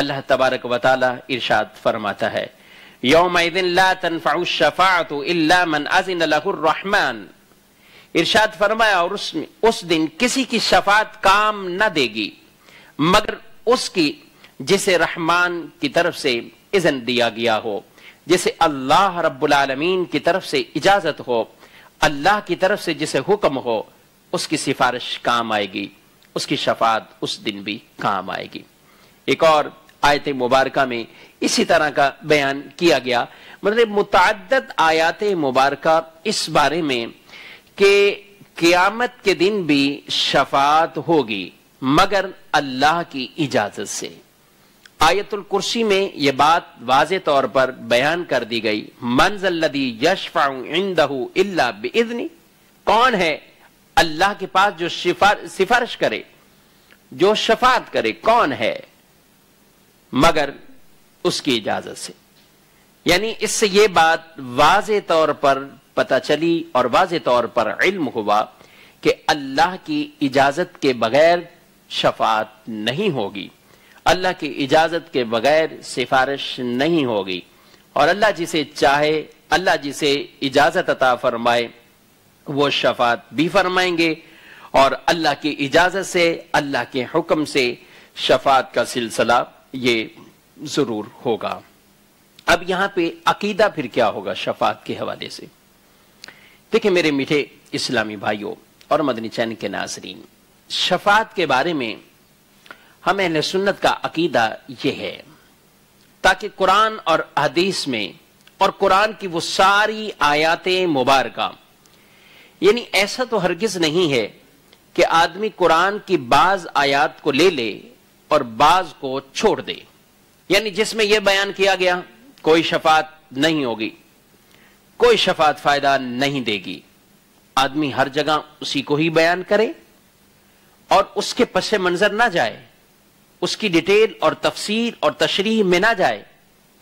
اللہ تبارک و تعالی ارشاد فرماتا ہے یومئذ لا تنفع الشفاعۃ الا من اذن له الرحمن، ارشاد فرمایا اور اس دن کسی کی شفاعت کام نہ دے گی مگر اس کی جسے رحمان کی طرف سے اذن دیا گیا ہو، جسے اللہ رب العالمین کی طرف سے اجازت ہو، اللہ کی طرف سے جسے حکم ہو، اس کی سفارش کام آئے گی، اس کی شفاعت اس دن بھی کام آئے گی۔ ایک اور آیت مبارکہ میں اسی طرح کا بیان کیا گیا، مطلب متعدد آیات مبارکہ اس بارے میں کہ قیامت کے دن بھی شفاعت ہوگی مگر اللہ کی اجازت سے۔ آیت الکرسی میں یہ بات واضح طور پر بیان کر دی گئی، من ذا الذی یشفع عندہ الا باذنہ، کون ہے اللہ کے پاس جو سفارش کرے، جو شفاعت کرے، کون ہے مگر اس کی اجازت سے۔ یعنی اس سے یہ بات واضح طور پر پتہ چلی اور واضح طور پر علم ہوا کہ اللہ کی اجازت کے بغیر شفاعت نہیں ہوگی، اللہ کی اجازت کے بغیر سفارش نہیں ہوگی، اور اللہ جسے چاہے، اللہ جسے اجازت عطا فرمائے وہ شفاعت بھی فرمائیں گے، اور اللہ کی اجازت سے، اللہ کے حکم سے شفاعت کا سلسلہ یہ ضرور ہوگا۔ اب یہاں پہ عقیدہ پھر کیا ہوگا شفاعت کے حوالے سے؟ دیکھیں میرے میٹھے اسلامی بھائیوں اور مدنی چینل کے ناظرین، شفاعت کے بارے میں ہم اہل سنت کا عقیدہ یہ ہے، تاکہ قرآن اور حدیث میں اور قرآن کی وہ ساری آیات مبارکہ، یعنی ایسا تو ہرگز نہیں ہے کہ آدمی قرآن کی بعض آیات کو لے لے اور بعض کو چھوڑ دے، یعنی جس میں یہ بیان کیا گیا کوئی شفاعت نہیں ہوگی، کوئی شفاعت فائدہ نہیں دے گی، آدمی ہر جگہ اسی کو ہی بیان کرے اور اس کے پس منظر نہ جائے، اس کی ڈیٹیل اور تفسیر اور تشریح میں نہ جائے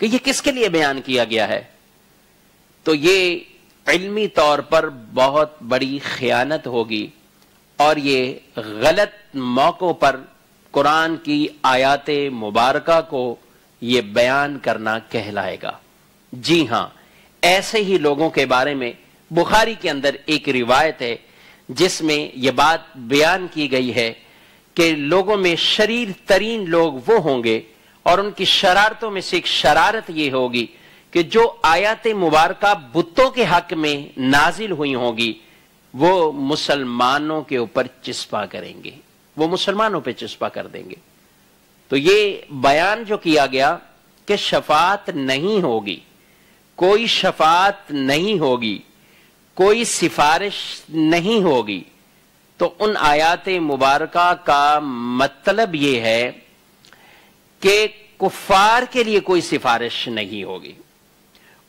کہ یہ کس کے لیے بیان کیا گیا ہے، تو یہ علمی طور پر بہت بڑی خیانت ہوگی، اور یہ غلط موقعوں پر قرآن کی آیات مبارکہ کو یہ بیان کرنا کہلائے گا۔ جی ہاں، ایسے ہی لوگوں کے بارے میں بخاری کے اندر ایک روایت ہے جس میں یہ بات بیان کی گئی ہے کہ لوگوں میں شریر ترین لوگ وہ ہوں گے، اور ان کی شرارتوں میں سے ایک شرارت یہ ہوگی کہ جو آیات مبارکہ بتوں کے حق میں نازل ہوئی ہوں گی وہ مسلمانوں کے اوپر چسپاں کریں گے، وہ مسلمانوں پہ چسپاں کر دیں گے۔ تو یہ بیان جو کیا گیا کہ شفاعت نہیں ہوگی، کوئی شفاعت نہیں ہوگی، کوئی سفارش نہیں ہوگی، تو ان آیات مبارکہ کا مطلب یہ ہے کہ کفار کے لیے کوئی سفارش نہیں ہوگی۔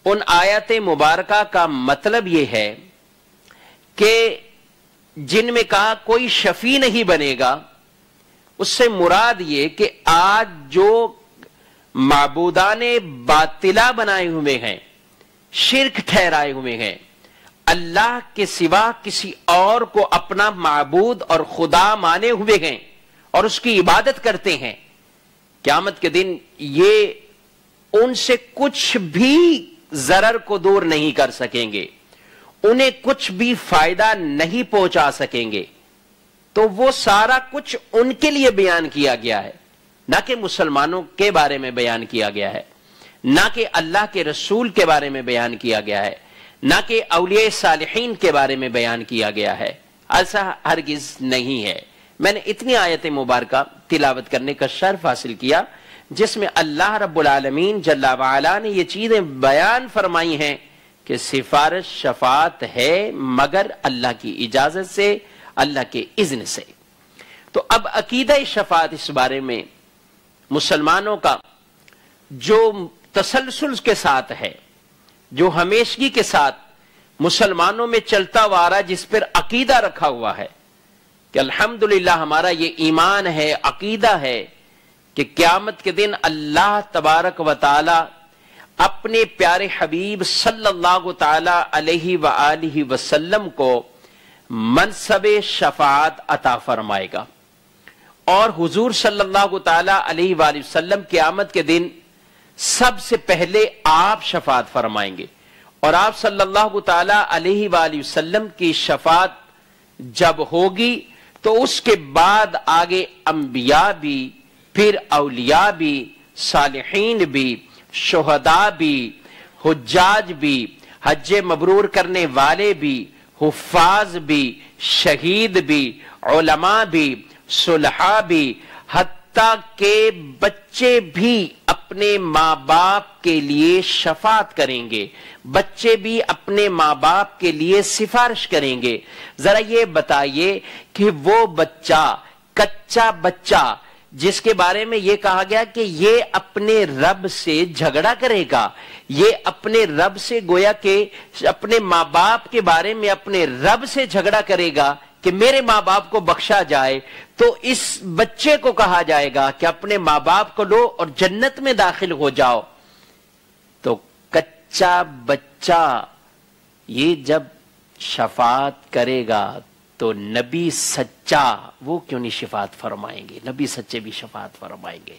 ان آیات مبارکہ کا مطلب یہ ہے کہ جن میں کہا کوئی شفیع نہیں بنے گا، اس سے مراد یہ کہ آج جو معبودان باطلہ بنائے ہوئے ہیں، شرک ٹھہرائے ہوئے ہیں، اللہ کے سوا کسی اور کو اپنا معبود اور خدا مانے ہوئے ہیں اور اس کی عبادت کرتے ہیں، قیامت کے دن یہ ان سے کچھ بھی ضرر کو دور نہیں کر سکیں گے، انہیں کچھ بھی فائدہ نہیں پہنچا سکیں گے۔ تو وہ سارا کچھ ان کے لیے بیان کیا گیا ہے، نہ کہ مسلمانوں کے بارے میں بیان کیا گیا ہے، نہ کہ اللہ کے رسول کے بارے میں بیان کیا گیا ہے، نہ کہ اولیاء صالحین کے بارے میں بیان کیا گیا ہے۔ ایسا ہرگز نہیں ہے۔ میں نے اتنی آیت مبارکہ تلاوت کرنے کا شرف حاصل کیا جس میں اللہ رب العالمین جل وعلا نے یہ چیزیں بیان فرمائی ہیں کہ سفارش شفاعت ہے مگر اللہ کی اجازت سے، اللہ کے اذن سے۔ تو اب عقیدہ شفاعت اس بارے میں مسلمانوں کا جو تسلسل کے ساتھ ہے، جو ہمیشگی کے ساتھ مسلمانوں میں چلتا ہوا آ رہا، جس پر عقیدہ رکھا ہوا ہے کہ الحمدللہ ہمارا یہ ایمان ہے، عقیدہ ہے کہ قیامت کے دن اللہ تبارک و تعالی اپنے پیارے حبیب صلی اللہ تعالی علیہ وآلہ وسلم کو منصب شفاعت عطا فرمائے گا، اور حضور صلی اللہ تعالی علیہ وآلہ وسلم قیامت کے دن سب سے پہلے آپ شفاعت فرمائیں گے، اور آپ صلی اللہ تعالی علیہ وآلہ وسلم کی شفاعت جب ہوگی تو اس کے بعد آگے انبیاء بھی، پھر اولیاء بھی، صالحین بھی، شہداء بھی، حجاج بھی، حج مبرور کرنے والے بھی، حفاظ بھی، شہید بھی، علماء بھی، صلحاء بھی، حتیٰ کہ بچے بھی اپنے ماں باپ کے لیے شفاعت کریں گے، بچے بھی اپنے ماں باپ کے لیے سفارش کریں گے۔ ذرا یہ بتائیے کہ وہ بچہ، کچا بچہ جس کے بارے میں یہ کہا گیا کہ یہ اپنے رب سے جھگڑا کرے گا، یہ اپنے رب سے گویا کہ اپنے ماں باپ کے بارے میں اپنے رب سے جھگڑا کرے گا کہ میرے ماں باپ کو بخشا جائے، تو اس بچے کو کہا جائے گا کہ اپنے ماں باپ کو لو اور جنت میں داخل ہو جاؤ۔ تو کچا بچہ یہ جب شفاعت کرے گا تو نبی سچا وہ کیوں نہیں شفاعت فرمائیں گے؟ نبی سچے بھی شفاعت فرمائیں گے۔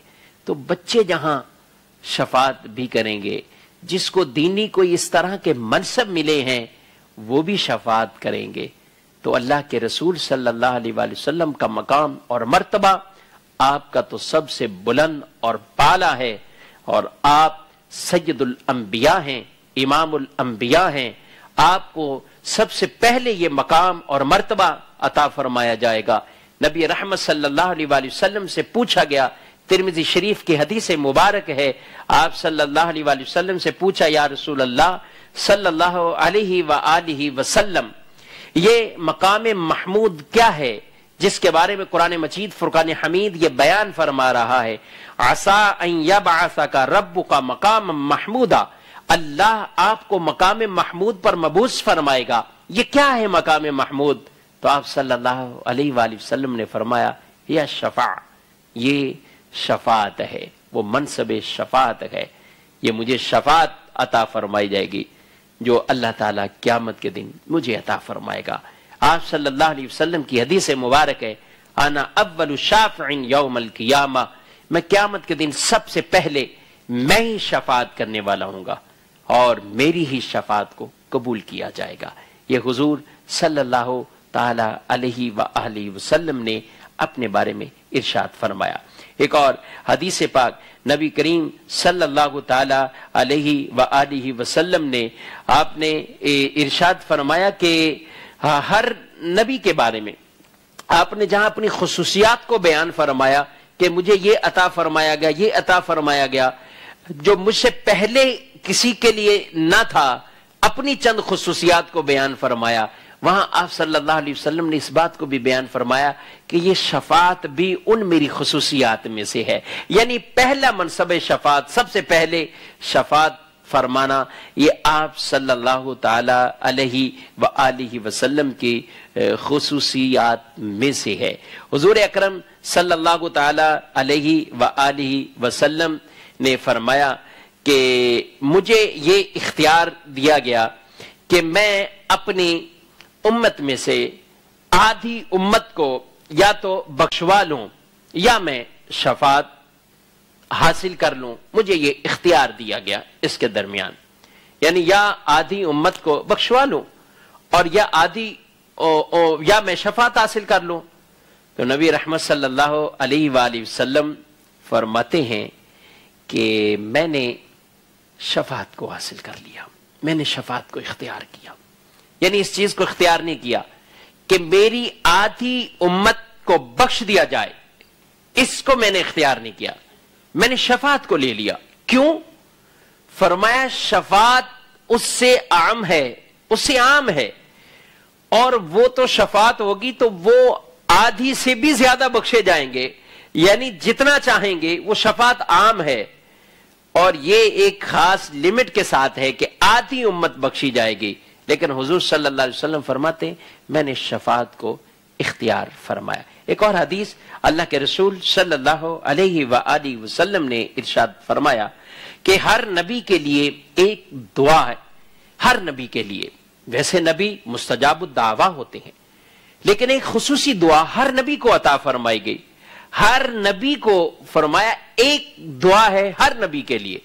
تو بچے جہاں شفاعت بھی کریں گے، جس کو دینی کوئی اس طرح کے منصب ملے ہیں وہ بھی شفاعت کریں گے۔ تو اللہ کے رسول صلی اللہ علیہ وآلہ وسلم کا مقام اور مرتبہ آپ کا تو سب سے بلند اور بالا ہے، اور آپ سید الانبیاء ہیں، امام الانبیاء ہیں۔ آپ کو سب سے پہلے یہ مقام اور مرتبہ عطا فرمایا جائے گا۔ نبی رحمت صلی اللہ علیہ وآلہ وسلم سے پوچھا گیا، ترمذی شریف کی حدیث مبارک ہے، آپ صلی اللہ علیہ وآلہ وسلم سے پوچھا، یا رسول اللہ صلی اللہ علیہ وآلہ وسلم، یہ مقام محمود کیا ہے جس کے بارے میں قرآن مجید فرقان حمید یہ بیان فرما رہا ہے؟ عسیٰ ان یبعثک ربک مقاما محمودا، اللہ آپ کو مقام محمود پر مبعوث فرمائے گا۔ یہ کیا ہے مقام محمود؟ تو آپ صلی اللہ علیہ وآلہ وسلم نے فرمایا، یہ شفاعت، یہ شفاعت ہے، وہ منصب شفاعت ہے، یہ مجھے شفاعت عطا فرمائی جائے گی جو اللہ تعالیٰ قیامت کے دن مجھے عطا فرمائے گا۔ آپ صلی اللہ علیہ وسلم کی حدیث مبارک ہے، انا اول شافع یوم القیامہ، میں قیامت کے دن سب سے پہلے میں ہی شفاعت کرنے والا ہوں گا اور میری ہی شفاعت کو قبول کیا جائے گا۔ یہ حضور صلی اللہ تعالی علیہ وآلہ وسلم نے اپنے بارے میں ارشاد فرمایا۔ ایک اور حدیث پاک نبی کریم صلی اللہ تعالی علیہ وآلہ وسلم نے آپ نے ارشاد فرمایا کہ ہر نبی کے بارے میں آپ نے جہاں اپنی خصوصیات کو بیان فرمایا کہ مجھے یہ عطا فرمایا گیا، یہ عطا فرمایا گیا جو مجھ سے پہلے کسی کے لیے نہ تھا، اپنی چند خصوصیات کو بیان فرمایا، وہاں آپ صلی اللہ علیہ وسلم نے اس بات کو بھی بیان فرمایا کہ یہ شفاعت بھی ان میری خصوصیات میں سے ہے، یعنی پہلا منصب شفاعت، سب سے پہلے شفاعت فرمانا یہ آپ صلی اللہ تعالی علیہ وآلہ وسلم کی خصوصیات میں سے ہے۔ حضور اکرم صلی اللہ تعالی علیہ وآلہ وسلم نے فرمایا کہ مجھے یہ اختیار دیا گیا کہ میں اپنی امت میں سے آدھی امت کو یا تو بخشوا لوں یا میں شفاعت حاصل کر لوں، مجھے یہ اختیار دیا گیا اس کے درمیان، یعنی یا آدھی امت کو بخشوا لوں اور یا آدھی یا میں شفاعت حاصل کر لوں۔ تو نبی رحمت صلی اللہ علیہ وآلہ وسلم فرماتے ہیں کہ میں نے شفاعت کو حاصل کر لیا، میں نے شفاعت کو اختیار کیا، یعنی اس چیز کو اختیار نہیں کیا کہ میری آدھی امت کو بخش دیا جائے، اس کو میں نے اختیار نہیں کیا، میں نے شفاعت کو لے لیا۔ کیوں؟ فرمایا شفاعت اس سے عام ہے، اس سے عام ہے، اور وہ تو شفاعت ہوگی تو وہ آدھی سے بھی زیادہ بخشے جائیں گے، یعنی جتنا چاہیں گے وہ شفاعت عام ہے، اور یہ ایک خاص لمٹ کے ساتھ ہے کہ آدھی امت بخشی جائے گی، لیکن حضور صلی اللہ علیہ وسلم فرماتے ہیں میں نے شفاعت کو اختیار فرمایا۔ ایک اور حدیث اللہ کے رسول صلی اللہ علیہ وآلہ وسلم نے ارشاد فرمایا کہ ہر نبی کے لیے ایک دعا ہے، ہر نبی کے لیے، ویسے نبی مستجاب الدعوا ہوتے ہیں لیکن ایک خصوصی دعا ہر نبی کو عطا فرمائی گئی۔ ہر نبی کو فرمایا ایک دعا ہے ہر نبی کے لیے.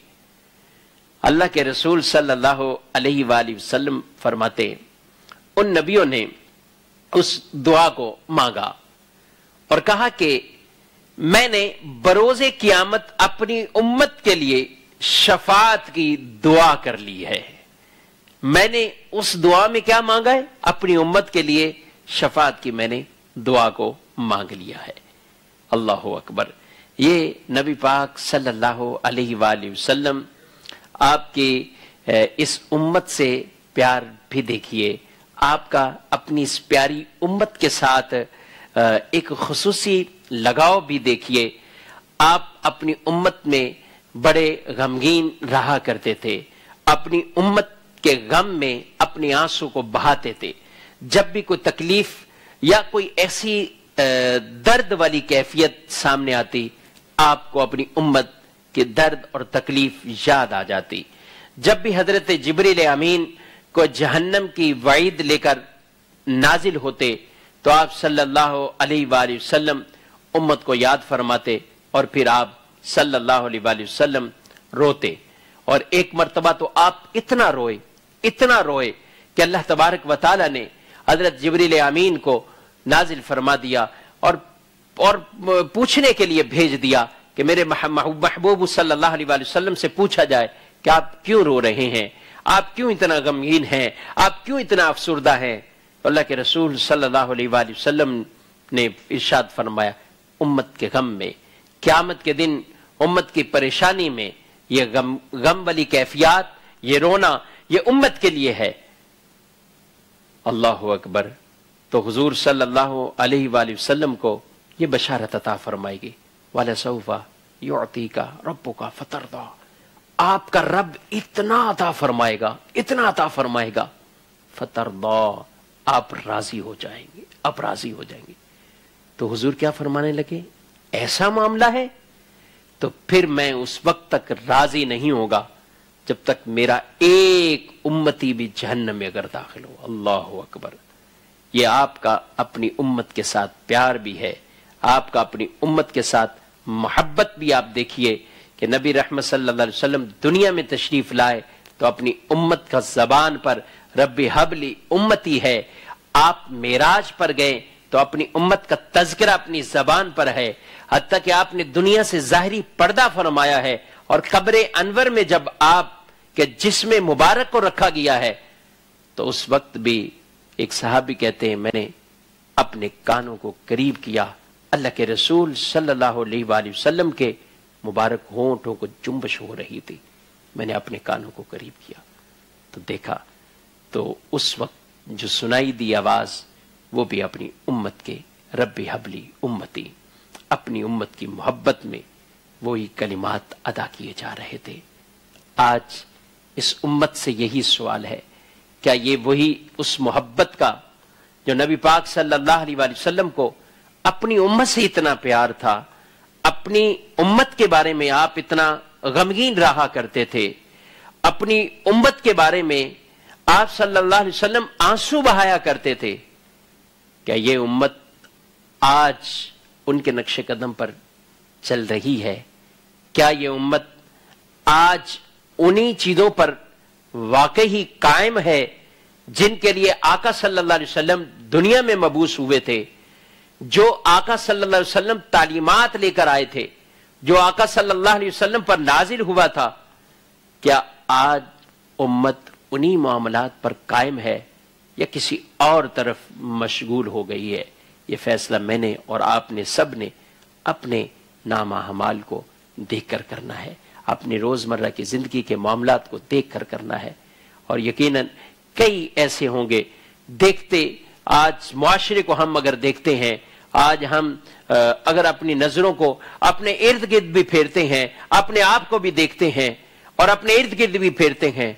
اللہ کے رسول صلی اللہ علیہ وآلہ وسلم فرماتے ان نبیوں نے اس دعا کو مانگا اور کہا کہ میں نے بروز قیامت اپنی امت کے لیے شفاعت کی دعا کر لی ہے. میں نے اس دعا میں کیا مانگا ہے؟ اپنی امت کے لیے شفاعت کی میں نے دعا کو مانگ لیا ہے. اللہ اکبر. یہ نبی پاک صلی اللہ علیہ وآلہ وسلم آپ کی اس امت سے پیار بھی دیکھیے. آپ کا اپنی اس پیاری امت کے ساتھ ایک خصوصی لگاؤ بھی دیکھیے. آپ اپنی امت میں بڑے غمگین رہا کرتے تھے. اپنی امت کے غم میں اپنے آنسو کو بہاتے تھے. جب بھی کوئی تکلیف یا کوئی ایسی درد والی کیفیت سامنے آتی آپ کو اپنی امت کے درد اور تکلیف یاد آ جاتی. جب بھی حضرت جبریل امین کو جہنم کی وعید لے کر نازل ہوتے تو آپ صلی اللہ علیہ وآلہ وسلم امت کو یاد فرماتے اور پھر آپ صلی اللہ علیہ وآلہ وسلم روتے. اور ایک مرتبہ تو آپ اتنا روئے کہ اللہ تبارک و تعالی نے حضرت جبریل امین کو نازل فرما دیا اور پوچھنے کے لیے بھیج دیا کہ میرے محبوب صلی اللہ علیہ وآلہ وسلم سے پوچھا جائے کہ آپ کیوں رو رہے ہیں, آپ کیوں اتنا غمگین ہیں, آپ کیوں اتنا افسردہ ہیں. اللہ کے رسول صلی اللہ علیہ وآلہ وسلم نے ارشاد فرمایا امت کے غم میں, قیامت کے دن امت کی پریشانی میں یہ غم والی کیفیات, یہ رونا, یہ امت کے لیے ہے. اللہ اکبر. تو حضور صلی اللہ علیہ وآلہ وسلم کو یہ بشارت عطا فرمائے گی وَلَسَوْفَ يُعْطِيكَ رَبُّكَ فَتَرْضَىٰ. آپ کا رب اتنا عطا فرمائے گا فَتَرْضَىٰ, آپ راضی ہو جائیں گے. تو حضور کیا فرمانے لگے, ایسا معاملہ ہے تو پھر میں اس وقت تک راضی نہیں ہوگا جب تک میرا ایک امتی بھی جہنم میں اگر داخل ہو. اللہ اکبر. یہ آپ کا اپنی امت کے ساتھ پیار بھی ہے, آپ کا اپنی امت کے ساتھ محبت بھی. آپ دیکھیے کہ نبی رحمت صلی اللہ علیہ وسلم دنیا میں تشریف لائے تو اپنی امت کا زبان پر رب حبلی امتی ہے. آپ معراج پر گئے تو اپنی امت کا تذکرہ اپنی زبان پر ہے. حتیٰ کہ آپ نے دنیا سے ظاہری پردہ فرمایا ہے اور قبر انور میں جب آپ کے جسم مبارک کو رکھا گیا ہے تو اس وقت بھی ایک صحابی کہتے ہیں میں نے اپنے کانوں کو قریب کیا, اللہ کے رسول صلی اللہ علیہ وآلہ وسلم کے مبارک ہونٹوں کو جنبش ہو رہی تھی, میں نے اپنے کانوں کو قریب کیا تو دیکھا تو اس وقت جو سنائی دی آواز وہ بھی اپنی امت کے رب حبلی امتی, اپنی امت کی محبت میں وہی کلمات ادا کیے جا رہے تھے. آج اس امت سے یہی سوال ہے, کیا یہ وہی اس محبت کا جو نبی پاک صلی اللہ علیہ وآلہ وسلم کو اپنی امت سے اتنا پیار تھا, اپنی امت کے بارے میں آپ اتنا غمگین رہا کرتے تھے, اپنی امت کے بارے میں آپ صلی اللہ علیہ وسلم آنسو بہایا کرتے تھے, کیا یہ امت آج ان کے نقش قدم پر چل رہی ہے؟ کیا یہ امت آج انہی چیزوں پر واقعی قائم ہے جن کے لیے آقا صلی اللہ علیہ وسلم دنیا میں مبعوث ہوئے تھے, جو آقا صلی اللہ علیہ وسلم تعلیمات لے کر آئے تھے, جو آقا صلی اللہ علیہ وسلم پر نازل ہوا تھا؟ کیا آج امت انہی معاملات پر قائم ہے یا کسی اور طرف مشغول ہو گئی ہے؟ یہ فیصلہ میں نے اور آپ نے سب نے اپنے نامہ اعمال کو دیکھ کر کرنا ہے, اپنی روزمرہ کی زندگی کے معاملات کو دیکھ کر کرنا ہے. اور یقیناً کئی ایسے ہوں گے دیکھتے, آج معاشرے کو ہم اگر دیکھتے ہیں, آج ہم اگر اپنی نظروں کو اپنے ارد گرد بھی پھیرتے ہیں, اپنے آپ کو بھی دیکھتے ہیں اور اپنے ارد گرد بھی پھیرتے ہیں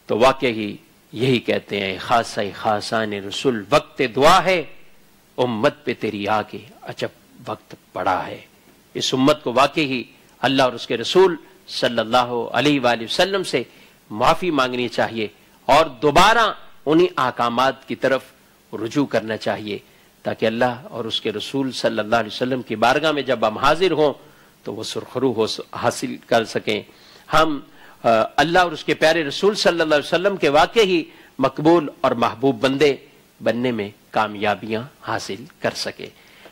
تو واقعی یہی کہتے ہیں خاصہ خاصان رسول وقت دعا ہے, امت پہ تیری آگے عجب وقت پڑا ہے. اس امت کو واقعی اللہ اور اس کے رسول صلی اللہ علیہ وآلہ وسلم سے معافی مانگنی چاہیے اور دوبارہ انہی احکامات کی طرف رجوع کرنا چاہیے تاکہ اللہ اور اس کے رسول صلی اللہ علیہ وسلم کی بارگاہ میں جب ہم حاضر ہوں تو وہ سرخرو حاصل کر سکیں، ہم اللہ اور اس کے پیارے رسول صلی اللہ علیہ وسلم کے واقعی مقبول اور محبوب بندے بننے میں کامیابیاں حاصل کر سکے۔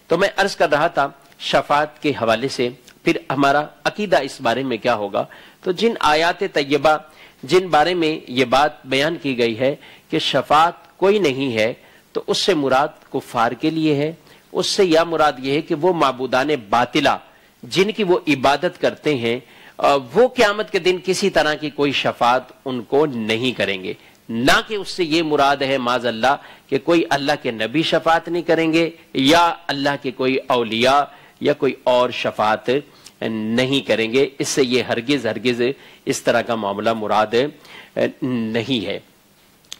تو میں عرض کر رہا تھا شفاعت کے حوالے سے پھر ہمارا عقیدہ اس بارے میں کیا ہوگا۔ تو جن آیات طیبہ جن بارے میں یہ بات بیان کی گئی ہے کہ شفاعت کوئی نہیں ہے، تو اس سے مراد کفار کے لیے ہے، اس سے یا مراد یہ ہے کہ وہ معبودان باطلہ جن کی وہ عبادت کرتے ہیں وہ قیامت کے دن کسی طرح کی کوئی شفاعت ان کو نہیں کریں گے، نہ کہ اس سے یہ مراد ہے معاذ اللہ کہ کوئی اللہ کے نبی شفاعت نہیں کریں گے یا اللہ کے کوئی اولیاء یا کوئی اور شفاعت نہیں کریں گے۔ اس سے یہ ہرگز اس طرح کا معاملہ مراد نہیں ہے۔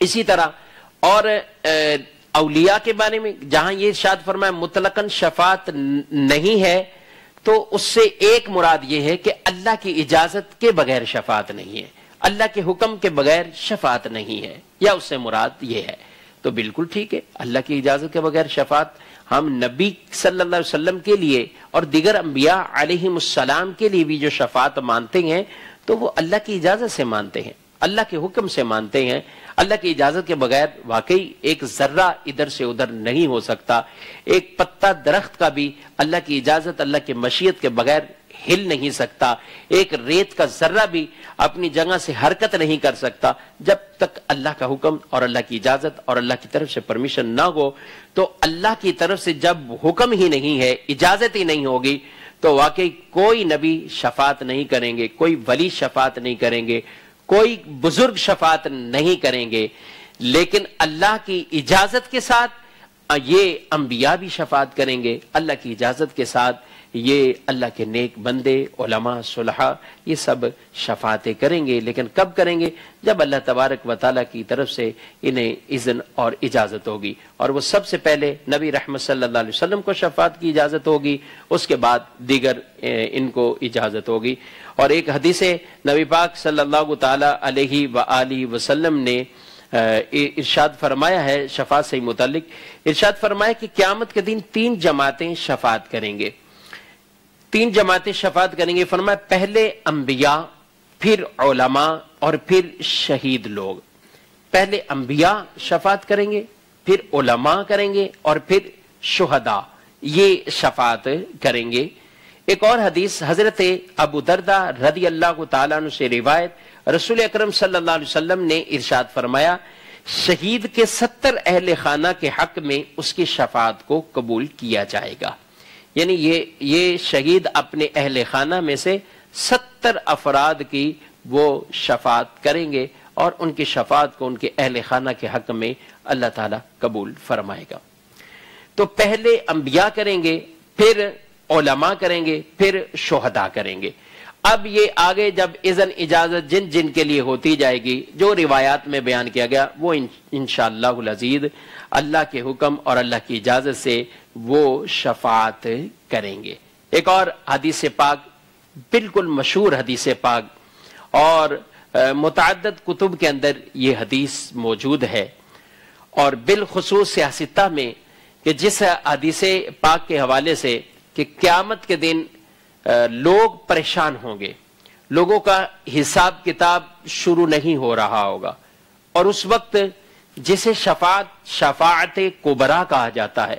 اسی طرح اور اولیاء کے بارے میں جہاں یہ ارشاد فرمایا مطلقاً شفاعت نہیں ہے، تو اس سے ایک مراد یہ ہے کہ اللہ کی اجازت کے بغیر شفاعت نہیں ہے، اللہ کے حکم کے بغیر شفاعت نہیں ہے، یا اس سے مراد یہ ہے۔ تو بالکل ٹھیک ہے، اللہ کی اجازت کے بغیر شفاعت ہم نبی صلی اللہ علیہ وسلم کے لیے اور دیگر انبیاء علیہم السلام کے لیے بھی جو شفاعت مانتے ہیں تو وہ اللہ کی اجازت سے مانتے ہیں، اللہ کے حکم سے مانتے ہیں۔ اللہ کی اجازت کے بغیر واقعی ایک ذرہ ادھر سے ادھر نہیں ہو سکتا، ایک پتا درخت کا بھی اللہ کی اجازت اللہ کی مشیت کے بغیر ہل نہیں سکتا، ایک ریت کا ذرہ بھی اپنی جگہ سے حرکت نہیں کر سکتا جب تک اللہ کا حکم اور اللہ کی اجازت اور اللہ کی طرف سے پرمیشن نہ ہو۔ تو اللہ کی طرف سے جب حکم ہی نہیں ہے، اجازت ہی نہیں ہوگی، تو واقعی کوئی نبی شفاعت نہیں کریں گے، کوئی ولی شفاعت نہیں کریں گے، کوئی بزرگ شفاعت نہیں کریں گے۔ لیکن اللہ کی اجازت کے ساتھ یہ انبیاء بھی شفاعت کریں گے، اللہ کی اجازت کے ساتھ یہ اللہ کے نیک بندے علماء صلحاء یہ سب شفاعتیں کریں گے۔ لیکن کب کریں گے؟ جب اللہ تبارک و تعالیٰ کی طرف سے انہیں اذن اور اجازت ہوگی، اور وہ سب سے پہلے نبی رحمت صلی اللہ علیہ وسلم کو شفاعت کی اجازت ہوگی، اس کے بعد دیگر ان کو اجازت ہوگی۔ اور ایک حدیث نبی پاک صلی اللہ تعالی علیہ وآلہ وسلم نے ارشاد فرمایا ہے شفاعت سے متعلق، ارشاد فرمایا کہ قیامت کے دن 3 جماعتیں شفاعت کریں گے، 3 جماعتیں شفاعت کریں گے۔ فرمایا پہلے انبیاء، پھر علماء اور پھر شہید لوگ۔ پہلے انبیاء شفاعت کریں گے، پھر علماء کریں گے اور پھر شہداء یہ شفاعت کریں گے۔ ایک اور حدیث حضرت ابو دردہ رضی اللہ تعالیٰ عنہ سے روایت، رسول اکرم صلی اللہ علیہ وسلم نے ارشاد فرمایا شہید کے 70 اہل خانہ کے حق میں اس کی شفاعت کو قبول کیا جائے گا۔ یعنی یہ شہید اپنے اہل خانہ میں سے 70 افراد کی وہ شفاعت کریں گے اور ان کی شفاعت کو ان کے اہل خانہ کے حق میں اللہ تعالیٰ قبول فرمائے گا۔ تو پہلے انبیاء کریں گے، پھر علماء کریں گے، پھر شہداء کریں گے۔ اب یہ آگے جب اذن اجازت جن جن کے لیے ہوتی جائے گی جو روایات میں بیان کیا گیا وہ انشاءاللہ العزیز اللہ کے حکم اور اللہ کی اجازت سے وہ شفاعت کریں گے۔ ایک اور حدیث پاک بالکل مشہور حدیث پاک اور متعدد کتب کے اندر یہ حدیث موجود ہے، اور بالخصوص سیاستہ میں کہ جس حدیث پاک کے حوالے سے کہ قیامت کے دن لوگ پریشان ہوں گے، لوگوں کا حساب کتاب شروع نہیں ہو رہا ہوگا، اور اس وقت جسے شفاعت کبریٰ کہا جاتا ہے،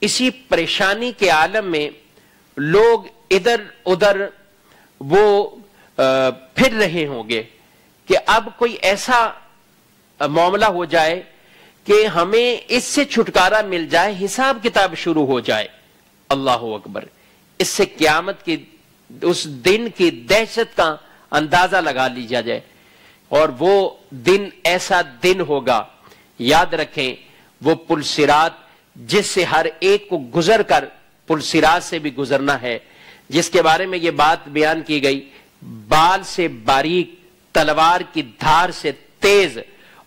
اسی پریشانی کے عالم میں لوگ ادھر ادھر وہ پھر رہے ہوں گے کہ اب کوئی ایسا معاملہ ہو جائے کہ ہمیں اس سے چھٹکارا مل جائے، حساب کتاب شروع ہو جائے۔ اللہ اکبر! اس سے قیامت کی اس دن کی دہشت کا اندازہ لگا لیا جائے، اور وہ دن ایسا دن ہوگا، یاد رکھیں وہ پل صراط جس سے ہر ایک کو گزر کر پل صراط سے بھی گزرنا ہے، جس کے بارے میں یہ بات بیان کی گئی بال سے باریک تلوار کی دھار سے تیز،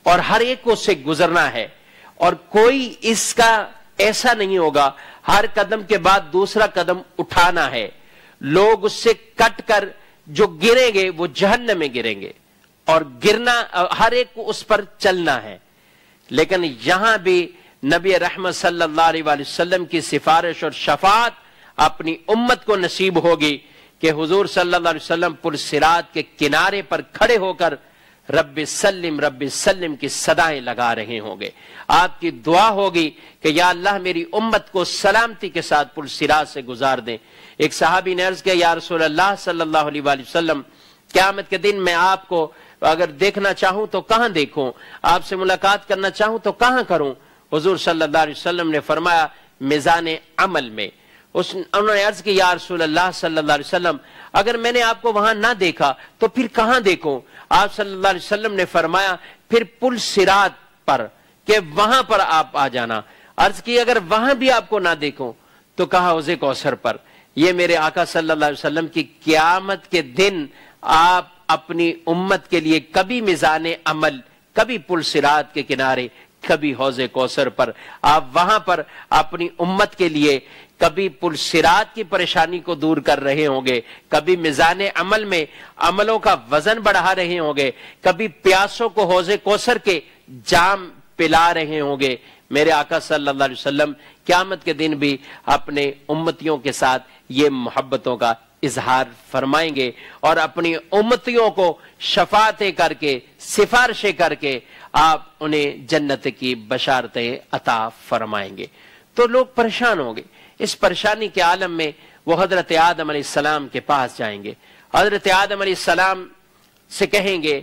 اور ہر ایک کو اس سے گزرنا ہے، اور کوئی اس کا ایسا نہیں ہوگا ہر قدم کے بعد دوسرا قدم اٹھانا ہے، لوگ اس سے کٹ کر جو گریں گے وہ جہنم میں گریں گے، اور گرنا ہر ایک کو اس پر چلنا ہے۔ لیکن یہاں بھی نبی رحمت صلی اللہ علیہ وآلہ وسلم کی سفارش اور شفاعت اپنی امت کو نصیب ہوگی کہ حضور صلی اللہ علیہ وسلم پرصراط کے کنارے پر کھڑے ہو کر رب سلم کی صدائیں لگا رہے ہوں گے. آپ کی دعا ہوگی کہ یا اللہ میری امت کو سلامتی کے ساتھ پرصراط سے گزار دیں. ایک صحابی نے عرض کیا یا رسول اللہ صلی اللہ علیہ وآلہ وسلم قیامت کے دن میں آپ کو اگر دیکھنا چاہوں تو کہاں دیکھوں, آپ سے ملاقات کرنا چاہوں تو کہاں کروں؟ حضور صلی اللہ علیہ وسلم نے فرمایا میزان عمل میں. انہوں نے عرض کی یا رسول اللہ صلی اللہ علیہ وسلم اگر میں نے آپ کو وہاں نہ دیکھا تو پھر کہاں دیکھوں؟ آپ صلی اللہ علیہ وسلم نے فرمایا پھر پل صراط پر کہ وہاں پر آپ آ جانا. عرض کی اگر وہاں بھی آپ کو نہ دیکھوں تو کہا حوض کوثر پر. یہ میرے آقا صلی اللہ علیہ وسلم کی قیامت کے دن آپ اپنی امت کے لیے کبھی میزان عمل, کبھی پل صراط کے کنارے, کبھی حوض کوثر پر, آپ وہاں پر اپنی امت کے لیے کبھی پل صراط کی پریشانی کو دور کر رہے ہوں گے, کبھی میزان عمل میں عملوں کا وزن بڑھا رہے ہوں گے, کبھی پیاسوں کو حوض کوثر کے جام پلا رہے ہوں گے. میرے آقا صلی اللہ علیہ وسلم قیامت کے دن بھی اپنے امتیوں کے ساتھ یہ محبتوں کا اظہار فرمائیں گے اور اپنی امتیوں کو شفاعتیں کر کے, سفارشیں کر کے آپ انہیں جنت کی بشارتیں عطا فرمائیں گے. تو لوگ پریشان ہوں گے. اس پریشانی کے عالم میں وہ حضرت آدم علیہ السلام کے پاس جائیں گے. حضرت آدم علیہ السلام سے کہیں گے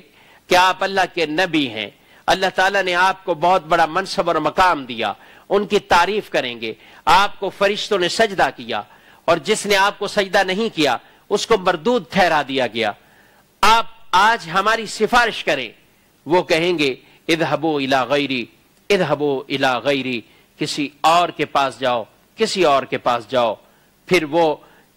کہ آپ اللہ کے نبی ہیں, اللہ تعالیٰ نے آپ کو بہت بڑا منصب اور مقام دیا. ان کی تعریف کریں گے. آپ کو فرشتوں نے سجدہ کیا اور جس نے آپ کو سجدہ نہیں کیا اس کو مردود ٹھہرا دیا گیا. آپ آج ہماری سفارش کریں. وہ کہیں گے اذهبوا الى غیری, اذهبوا الى غیری, کسی اور کے پاس جاؤ, کسی اور کے پاس جاؤ. پھر وہ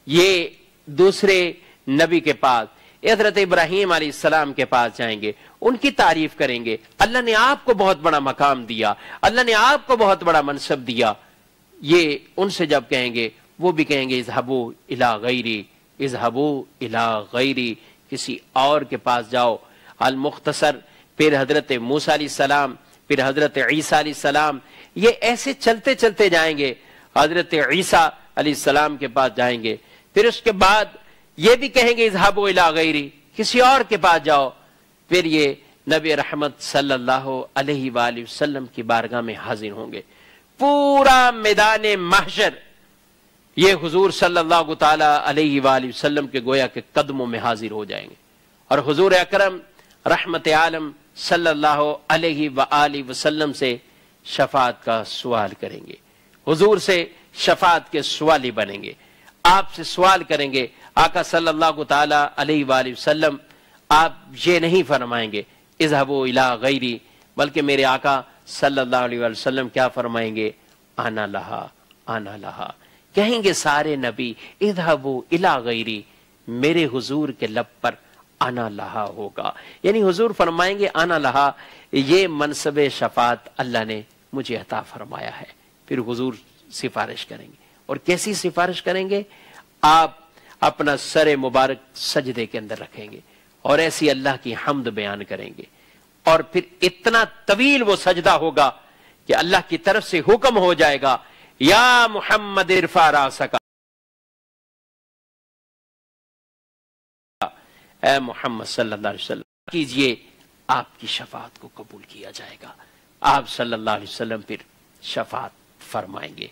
یہ دوسرے نبی کے پاس حضرت ابراہیم علیہ السلام کے پاس جائیں گے, ان کی تعریف کریں گے. اللہ نے آپ کو بہت بڑا مقام دیا, اللہ نے آپ کو بہت بڑا منصب دیا. یہ ان سے جب کہیں گے وہ بھی کہیں گے اذهبوا الى غیری, اذهبوا الى غیری, کسی اور کے پاس جاؤ. المختصر پھر حضرت موسیٰ علیہ السلام, پھر حضرت عیسیٰ علیہ السلام, یہ ایسے چلتے چلتے جائیں گے. حضرت عیسیٰ علیہ السلام کے پاس جائیں گے. پھر اس کے بعد یہ بھی کہیں گے اذهبوا الى غیری, کسی اور کے پاس جاؤ. پھر یہ نبی رحمت صلی اللہ علیہ وآلہ وسلم کی بارگاہ میں حاضر ہوں گے. پورا میدان محشر یہ حضور صلی اللہ تعالی علیہ وآلہ وسلم کے گویا کے قدموں میں حاضر ہو جائیں گے اور حضور اکرم رحمت عالم صلی اللہ علیہ وآلہ وسلم سے شفاعت کا سوال کریں گے. حضور سے شفاعت کے سوالی بنیں گے. آپ سے سوال کریں گے. آقا صلی اللہ تعالی علیہ وآلہ وسلم آپ یہ نہیں فرمائیں گے اذهبوا الى غیری, بلکہ میرے آقا صلی اللہ علیہ وآلہ وسلم کیا فرمائیں گے؟ انا لہا, انا لہا. کہیں گے سارے نبی اذهبوا الى غیری, میرے حضور کے لب پر انا لہا ہوگا. یعنی حضور فرمائیں گے انا لہا, یہ منصب شفاعت اللہ نے مجھے عطا فرمایا ہے. پھر حضور سفارش کریں گے. اور کیسی سفارش کریں گے؟ آپ اپنا سر مبارک سجدے کے اندر رکھیں گے اور ایسی اللہ کی حمد بیان کریں گے. اور پھر اتنا طویل وہ سجدہ ہوگا کہ اللہ کی طرف سے حکم ہو جائے گا یا محمد ارفع راسک, اے محمد صلی اللہ علیہ وسلم کیجئے, آپ کی شفاعت کو قبول کیا جائے گا. آپ صلی اللہ علیہ وسلم پھر شفاعت فرمائیں گے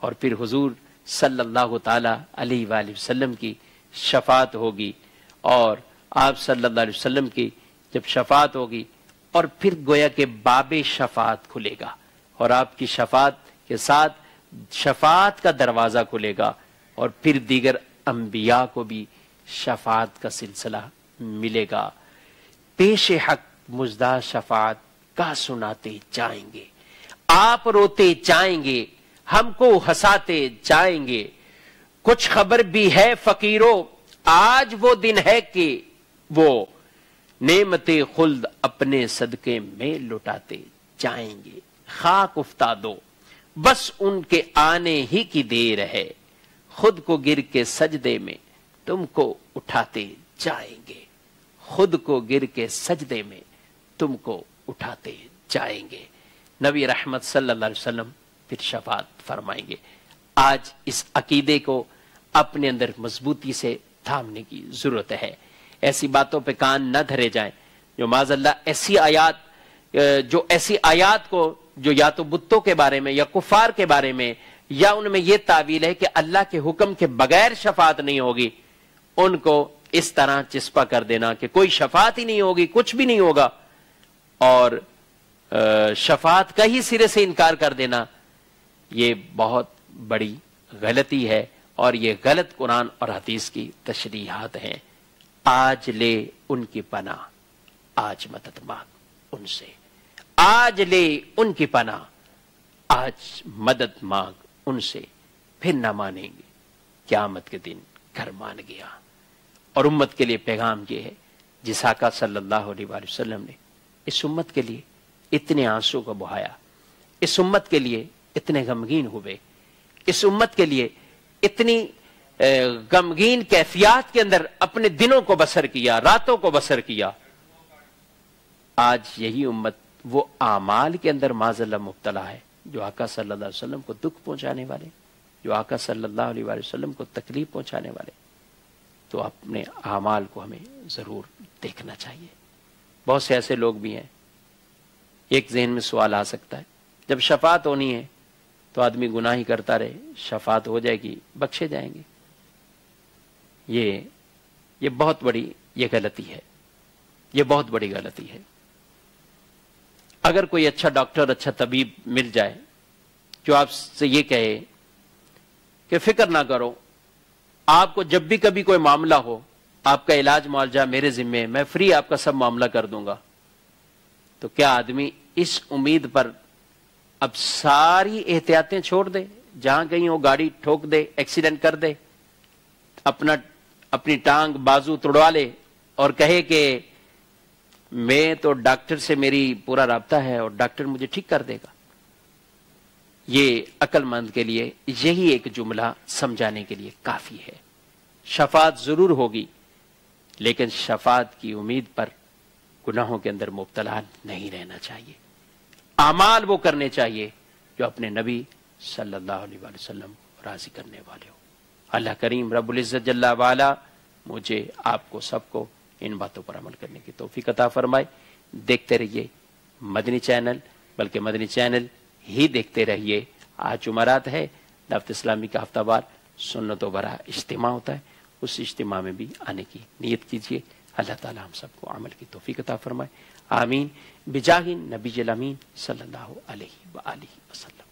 اور پھر حضور صلی اللہ تعالی علیہ وآلہ وسلم کی شفاعت ہوگی. اور آپ صلی اللہ علیہ وسلم کی جب شفاعت ہوگی اور پھر گویا کہ باب شفاعت کھلے گا اور آپ کی شفاعت کے ساتھ شفاعت کا دروازہ کھلے گا اور پھر دیگر انبیاء کو بھی شفاعت کا سلسلہ ملے گا. پیش حق مژدہ شفاعت کا سناتے جائیں گے, آپ روتے جائیں گے, ہم کو ہنساتے جائیں گے. کچھ خبر بھی ہے فقیروں, آج وہ دن ہے کہ وہ نعمت خلد اپنے صدقے میں لٹاتے جائیں گے. خاک افتادو بس ان کے آنے ہی کی دیر ہے, خود کو گر کے سجدے میں تم کو اٹھاتے جائیں گے, خود کو گر کے سجدے میں تم کو اٹھاتے جائیں گے. نبی رحمت صلی اللہ علیہ وسلم پھر شفاعت فرمائیں گے۔ آج اس عقیدے کو اپنے اندر مضبوطی سے تھامنے کی ضرورت ہے۔ ایسی باتوں پہ کان نہ دھرے جائیں جو معاذ اللہ ایسی آیات کو جو یا تو بتوں کے بارے میں یا کفار کے بارے میں یا ان میں یہ تعویل ہے کہ اللہ کے حکم کے بغیر شفاعت نہیں ہوگی، ان کو اس طرح چسپا کر دینا کہ کوئی شفاعت ہی نہیں ہوگی، کچھ بھی نہیں ہوگا، اور شفاعت کا ہی سرے سے انکار کر دینا، یہ بہت بڑی غلطی ہے، اور یہ غلط قرآن اور حدیث کی تشریحات ہیں۔ آج لے ان کی پناہ، آج مدد مانگ ان سے، آج لے ان کی پناہ، آج مدد مانگ ان سے، پھر نہ مانیں گے، قیامت کے دن گھر مان گیا۔ اور امت کے لیے پیغام یہ ہے، جس آقا صلی اللہ علیہ وآلہ وسلم نے اس امت کے لیے اتنے آنسو کو بہایا، اس امت کے لیے اتنے غمگین ہوئے، اس امت کے لیے اتنی غمگین کیفیات کے اندر اپنے دنوں کو بسر کیا، راتوں کو بسر کیا، آج یہی امت وہ اعمال کے اندر معاذ اللہ مبتلا ہے جو آقا صلی اللہ علیہ وسلم کو دکھ پہنچانے والے، جو آقا صلی اللہ علیہ وآلہ وسلم کو تکلیف پہنچانے والے۔ تو اپنے اعمال کو ہمیں ضرور دیکھنا چاہیے۔ بہت سے ایسے لوگ بھی ہیں، ایک ذہن میں سوال آ سکتا ہے، جب شفاعت ہونی ہے تو آدمی گناہ ہی کرتا رہے، شفاعت ہو جائے گی، بخشے جائیں گے۔ یہ بہت بڑی یہ غلطی ہے، یہ بہت بڑی غلطی ہے۔ اگر کوئی اچھا ڈاکٹر، اچھا طبیب مل جائے جو آپ سے یہ کہے کہ فکر نہ کرو، آپ کو جب بھی کبھی کوئی معاملہ ہو، آپ کا علاج معالجہ میرے ذمے ہے، میں فری آپ کا سب معاملہ کر دوں گا، تو کیا آدمی اس امید پر اب ساری احتیاطیں چھوڑ دے، جہاں کہیں وہ گاڑی ٹھوک دے، ایکسیڈنٹ کر دے، اپنی ٹانگ بازو توڑوا لے اور کہے کہ میں تو ڈاکٹر سے میری پورا رابطہ ہے اور ڈاکٹر مجھے ٹھیک کر دے گا؟ یہ عقل مند کے لیے یہی ایک جملہ سمجھانے کے لیے کافی ہے۔ شفاعت ضرور ہوگی، لیکن شفاعت کی امید پر گناہوں کے اندر مبتلا نہیں رہنا چاہیے۔ اعمال وہ کرنے چاہیے جو اپنے نبی صلی اللہ علیہ وآلہ وسلم کو راضی کرنے والے ہو۔ اللہ کریم رب العزت جل وعلا مجھے، آپ کو، سب کو ان باتوں پر عمل کرنے کی توفیق عطا فرمائے۔ دیکھتے رہیے مدنی چینل، بلکہ مدنی چینل ہی دیکھتے رہیے۔ آج جمعرات ہے، دعوت اسلامی کا ہفتہ وار سنت و برا اجتماع ہوتا ہے، اس اجتماع میں بھی آنے کی نیت کیجیے۔ اللہ تعالی ہم سب کو عمل کی توفیق عطا فرمائے، آمین، بجاہ نبی الامین صلی اللہ علیہ وآلہ وسلم۔